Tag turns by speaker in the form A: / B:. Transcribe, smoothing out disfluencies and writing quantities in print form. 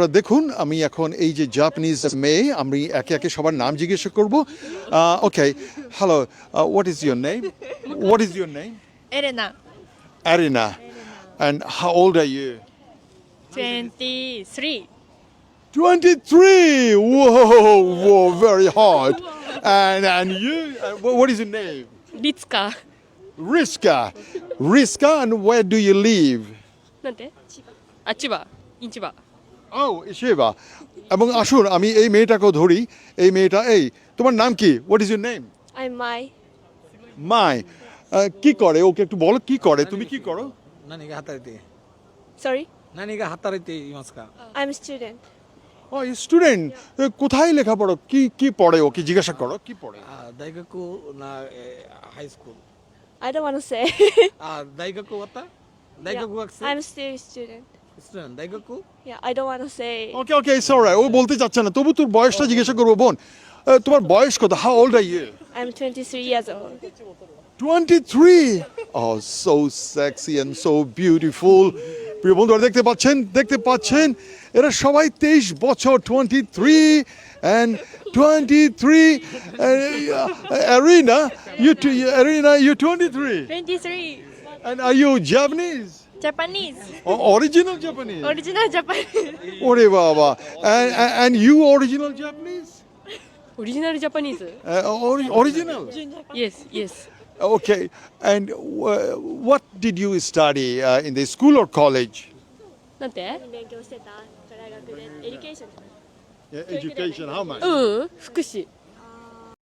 A: দেখুন আমি এখন এই যে জাপানিজ মেয়ে আমি একে একে সবার নাম জিজ্ঞাসা করব okay hello what is your name
B: Elena,
A: Arina and how old are you
B: 23.
A: 23 whoa very hot and you what is your name
B: Ritsuka.
A: Riska and where do you live
B: なんてあ、千葉。市場。
A: ও শিবা এবং আসুন আমি এই মেয়েটাকেও ধরি এই মেয়েটা এই তোমার নাম কি what is your name
C: I'm Mai.
A: মাই কি করে ওকে একটু বলো কি করে তুমি কি করো
D: 何が働いて
C: Sorry,
D: 何が働いていますか
C: I'm a student.
A: ও স্টুডেন্ট কোথায় লেখাপড়ো কি কি পড়ে ওকে জিজ্ঞাসা করো কি পড়ে
D: 大学な、ハイスクール
C: I don't want to say.
D: 大学終わった大
C: Yeah,
D: 学学生
C: I'm still a student.
D: ストゥデント大学
C: Yeah, I don't want to say.
A: Okay okay it's alright ও বলতে চাচ্ছে না তবু তোর বয়সটা জিজ্ঞাসা করবো বোন তোমার বয়স কত how old are you
C: I'm 23 years old.
A: 23 oh so sexy and so beautiful প্রিয় বন্ধুরা দেখতে পাচ্ছেন এরা সবাই 23 বছর 23 and 23 Arina you 23
B: 23.
A: and are you Japanese
B: Japanese.
A: original Japanese
B: Original Japanese.
A: ওরে বাবা and you original Japanese
B: Original Japanese.
A: Original
B: Yes, yes.
A: okay and what did you study in the school or college
B: なんて
A: education how much
B: うん、福祉。